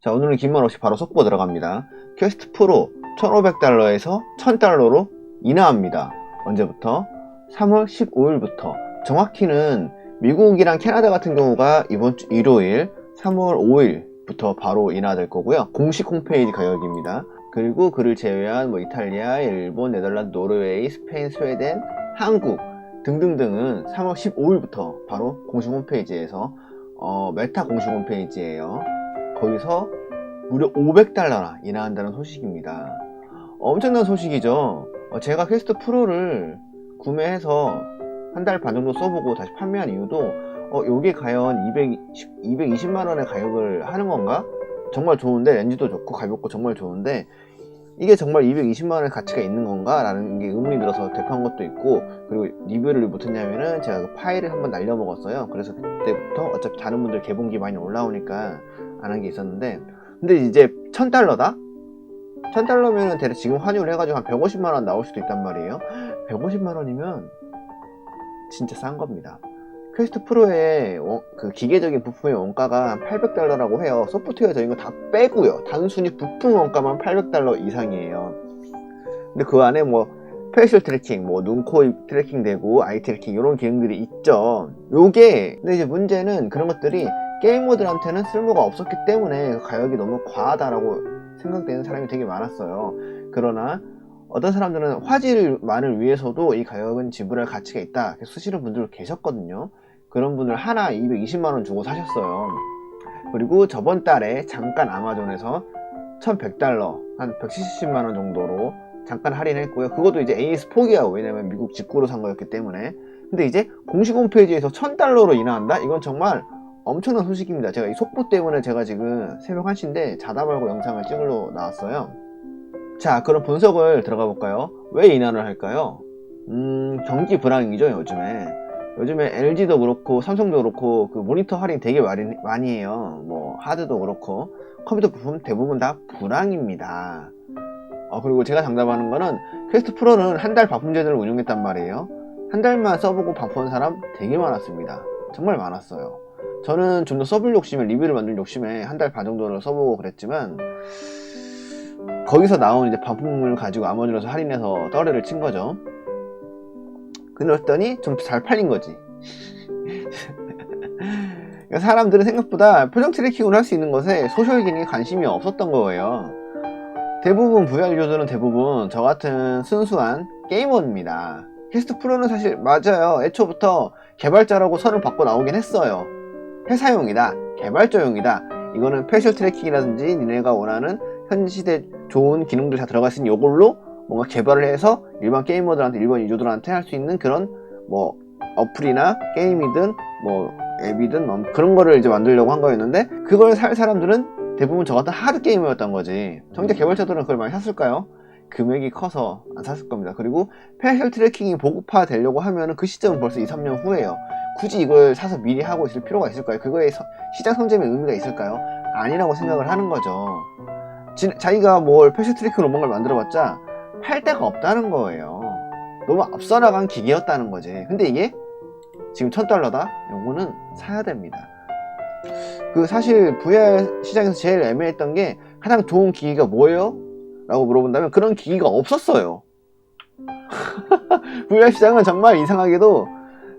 자, 오늘은 긴 말 없이 바로 속보 들어갑니다. 퀘스트 프로 1,500달러에서 1,000달러로 인하합니다. 언제부터? 3월 15일부터. 정확히는 미국이랑 캐나다 같은 경우가 이번 주 일요일 3월 5일부터 바로 인하될 거고요. 공식 홈페이지 가격입니다. 그리고 그를 제외한 이탈리아, 일본, 네덜란드, 노르웨이, 스페인, 스웨덴, 한국 등등등은 3월 15일부터 바로 공식 홈페이지에서 메타 공식 홈페이지예요. 거기서 무려 500달러나 인하한다는 소식입니다. 엄청난 소식이죠. 제가 퀘스트 프로를 구매해서 한 달 반 정도 써보고 다시 판매한 이유도 요게 과연 220만원의 가격을 하는 건가? 정말 좋은데, 렌즈도 좋고 가볍고 정말 좋은데 이게 정말 220만원의 가치가 있는 건가? 라는 게 의문이 들어서 대표한 것도 있고, 그리고 리뷰를 못했냐면은 제가 그 파일을 한번 날려먹었어요. 그래서 그때부터 어차피 다른 분들 개봉기 많이 올라오니까 안 한 게 있었는데, 근데 이제 1,000달러다? 1,000달러면은 대략 지금 환율을 해가지고 한 150만원 나올 수도 있단 말이에요. 150만원이면 진짜 싼 겁니다. 퀘스트 프로의 그 기계적인 부품의 원가가 한 800달러라고 해요. 소프트웨어적인 거 다 빼고요. 단순히 부품 원가만 800달러 이상이에요. 근데 그 안에 페이셜 트래킹, 눈, 코, 입 트래킹 되고 아이 트래킹 이런 기능들이 있죠. 요게 근데 이제 문제는 그런 것들이 게이머들한테는 쓸모가 없었기 때문에 가격이 너무 과하다라고 생각되는 사람이 되게 많았어요. 그러나 어떤 사람들은 화질만을 위해서도 이 가격은 지불할 가치가 있다 쓰시는 분들 계셨거든요. 그런 분들 하나 220만원 주고 사셨어요. 그리고 저번 달에 잠깐 아마존에서 1100달러 한 170만원 정도로 잠깐 할인했고요. 그것도 이제 AS 포기하고, 왜냐면 미국 직구로 산 거였기 때문에. 근데 이제 공식 홈페이지에서 1000달러로 인하한다? 이건 정말 엄청난 소식입니다. 제가 이 속보 때문에 제가 지금 새벽 1시인데 자다 말고 영상을 찍으러 나왔어요. 자, 그럼 분석을 들어가 볼까요? 왜 인하를 할까요? 경기 불황이죠, 요즘에 LG도 그렇고 삼성도 그렇고 그 모니터 할인 되게 많이 해요. 하드도 그렇고 컴퓨터 부품 대부분 다 불황입니다. 그리고 제가 장담하는 거는 퀘스트 프로는 한 달 바품 제도를 운영했단 말이에요. 한 달만 써보고 바꾸는 사람 되게 많았습니다. 정말 많았어요. 저는 좀 더 써볼 욕심에, 리뷰를 만들 욕심에 한 달 반 정도를 써보고 그랬지만, 거기서 나온 이제 바품을 가지고 아마존에서 할인해서 떠레를 친 거죠. 그랬더니 좀 잘 팔린 거지. 사람들은 생각보다 표정 트래킹을 할 수 있는 것에 소셜 기능에 관심이 없었던 거예요. 대부분 VR 유저들은 대부분 저 같은 순수한 게이머입니다. 퀘스트 프로는 사실 맞아요. 애초부터 개발자라고 선을 받고 나오긴 했어요. 회사용이다, 개발자용이다, 이거는 페이셜 트래킹이라든지 니네가 원하는 현 시대 좋은 기능들 다 들어가 있으니 이걸로 뭔가 개발을 해서 일반 게이머들한테, 일반 유저들한테 할 수 있는 그런 어플이나 게임이든 앱이든 그런 거를 이제 만들려고 한 거였는데, 그걸 살 사람들은 대부분 저 같은 하드 게이머였던 거지. 정작 개발자들은 그걸 많이 샀을까요? 금액이 커서 안 샀을 겁니다. 그리고 페이셜 트래킹이 보급화 되려고 하면은 그 시점은 벌써 2, 3년 후에요. 굳이 이걸 사서 미리 하고 있을 필요가 있을까요? 그거에 시장 성장의 의미가 있을까요? 아니라고 생각을 하는 거죠. 자기가 페이셜 트래킹으로 뭔가를 만들어봤자 팔 데가 없다는 거예요. 너무 앞서 나간 기계였다는 거지. 근데 이게 지금 1000달러다? 요거는 사야 됩니다. 사실 VR 시장에서 제일 애매했던 게, 가장 좋은 기기가 뭐예요? 라고 물어본다면 그런 기기가 없었어요. VR 시장은 정말 이상하게도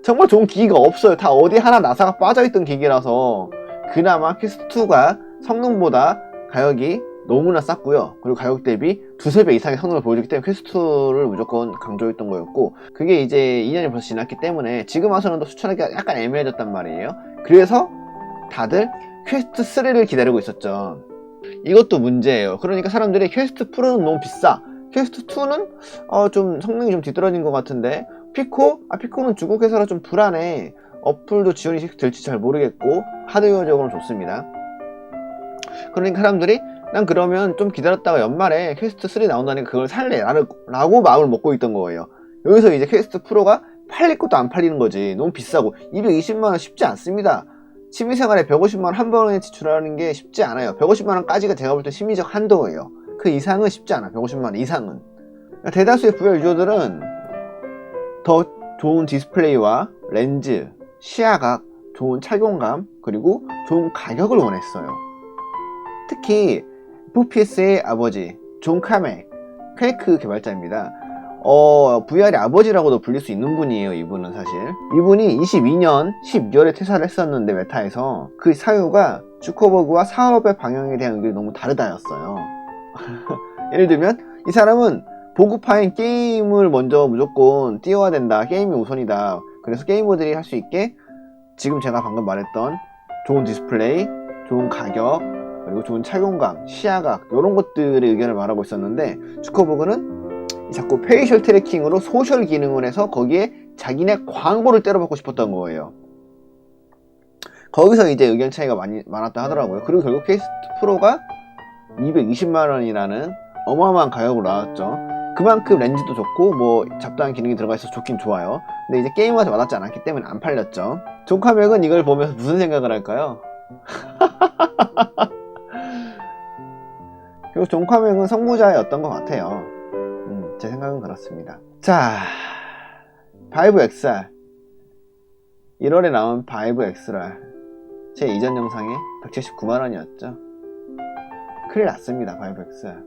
정말 좋은 기기가 없어요. 다 어디 하나 나사가 빠져있던 기기라서. 그나마 퀘스트2가 성능보다 가격이 너무나 쌌고요. 그리고 가격 대비 두세 배 이상의 성능을 보여주기 때문에 퀘스트2를 무조건 강조했던 거였고, 그게 이제 2년이 벌써 지났기 때문에 지금 와서는 또 추천하기가 약간 애매해졌단 말이에요. 그래서 다들 퀘스트3를 기다리고 있었죠. 이것도 문제예요. 그러니까 사람들이 퀘스트 프로는 너무 비싸, 퀘스트2는 좀 성능이 좀 뒤떨어진 것 같은데, 피코는 중국 회사라 좀 불안해. 어플도 지원이 될지 잘 모르겠고 하드웨어적으로는 좋습니다. 그러니까 사람들이 난 그러면 좀 기다렸다가 연말에 퀘스트3 나온다니까 그걸 살래 라고 마음을 먹고 있던 거예요. 여기서 이제 퀘스트 프로가 팔릴 것도 안 팔리는 거지. 너무 비싸고 220만원 쉽지 않습니다. 취미생활에 150만원 한 번에 지출하는 게 쉽지 않아요. 150만원까지가 제가 볼 때 심리적 한도예요. 그 이상은 쉽지 않아. 150만원 이상은. 대다수의 VR 유저들은 더 좋은 디스플레이와 렌즈, 시야각, 좋은 착용감, 그리고 좋은 가격을 원했어요. 특히 FPS의 아버지 존 카맥, 퀘이크 개발자입니다. VR의 아버지라고도 불릴 수 있는 분이에요. 이분은 사실 이분이 22년 12월에 퇴사를 했었는데 메타에서 그 사유가 주커버그와 사업의 방향에 대한 의견이 너무 다르다였어요. 예를 들면 이 사람은 보급화인 게임을 먼저 무조건 띄워야 된다, 게임이 우선이다, 그래서 게이머들이 할 수 있게 지금 제가 방금 말했던 좋은 디스플레이, 좋은 가격, 그리고 좋은 착용감, 시야각 이런 것들의 의견을 말하고 있었는데, 주커버그는 자꾸 페이셜 트래킹으로 소셜 기능을 해서 거기에 자기네 광고를 때려박고 싶었던 거예요. 거기서 이제 의견 차이가 많았다 하더라고요. 그리고 결국 퀘스트 프로가 220만원이라는 어마어마한 가격으로 나왔죠. 그만큼 렌즈도 좋고 뭐 잡다한 기능이 들어가 있어서 좋긴 좋아요. 근데 이제 게이머한테 와닿지 않았기 때문에 안 팔렸죠. 존 카맥은 이걸 보면서 무슨 생각을 할까요? 그리고 존 카맥은 성부자였던 것 같아요. 제 생각은 그렇습니다. 자, 바이브 XR 1월에 나온 바이브 XR 제 이전 영상에 179만원이었죠 큰일 났습니다. 바이브 XR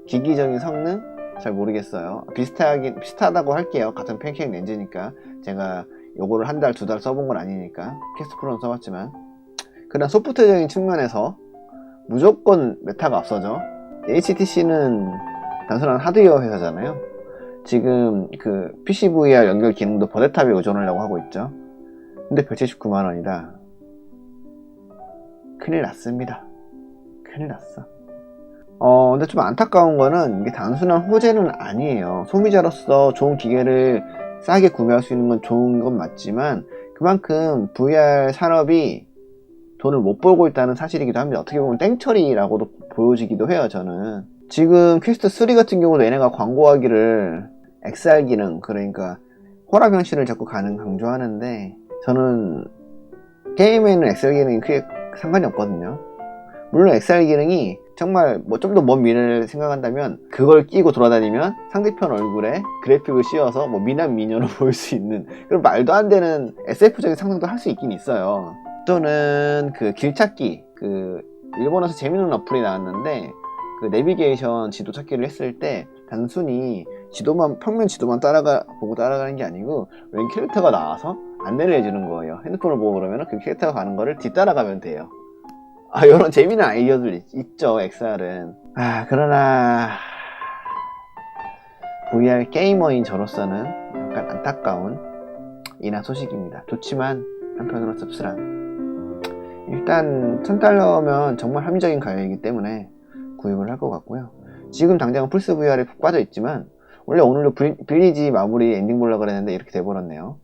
기기적인 성능 잘 모르겠어요. 비슷하다고 할게요. 같은 팬케이크 렌즈니까. 제가 요거를 한 달, 두 달 써본 건 아니니까. 퀘스트 프로는 써봤지만, 그냥 소프트적인 측면에서 무조건 메타가 앞서죠. HTC는 단순한 하드웨어 회사잖아요. 지금 그 PC VR 연결 기능도 버대탑에 의존하려고 하고 있죠. 근데 179만원이다. 큰일 났습니다. 큰일 났어. 근데 좀 안타까운 거는 이게 단순한 호재는 아니에요. 소비자로서 좋은 기계를 싸게 구매할 수 있는 건 좋은 건 맞지만, 그만큼 VR 산업이 돈을 못 벌고 있다는 사실이기도 합니다. 어떻게 보면 땡처리라고도 보여지기도 해요. 저는 지금 퀘스트 3 같은 경우도 얘네가 광고하기를 XR 기능, 그러니까 호락 현실을 자꾸 강조하는데, 저는 게임에는 XR 기능이 크게 상관이 없거든요. 물론 XR 기능이 정말 뭐 좀 더 먼 미래를 생각한다면 그걸 끼고 돌아다니면 상대편 얼굴에 그래픽을 씌워서 뭐 미남 미녀로 보일 수 있는 그런 말도 안 되는 SF적인 상상도 할 수 있긴 있어요. 또는 그 길찾기, 그 일본에서 재밌는 어플이 나왔는데, 그 내비게이션 지도 찾기를 했을 때 단순히 지도만, 평면 지도만 보고 따라가는 게 아니고 웬 캐릭터가 나와서 안내를 해주는 거예요. 핸드폰을 보고 그러면 그 캐릭터가 가는 거를 뒤따라가면 돼요. 이런 재미난 아이디어들 있죠, XR은. 그러나 VR 게이머인 저로서는 약간 안타까운 이나 소식입니다. 좋지만 한편으로 씁쓸한. 일단 $1000면 정말 합리적인 가격이기 때문에 구입을 할 것 같고요. 지금 당장은 플스 VR에 푹 빠져 있지만, 원래 오늘도 빌리지 마무리 엔딩 보려고 그랬는데 이렇게 돼버렸네요.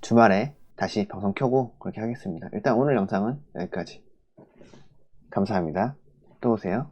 주말에 다시 방송 켜고 그렇게 하겠습니다. 일단 오늘 영상은 여기까지. 감사합니다. 또 오세요.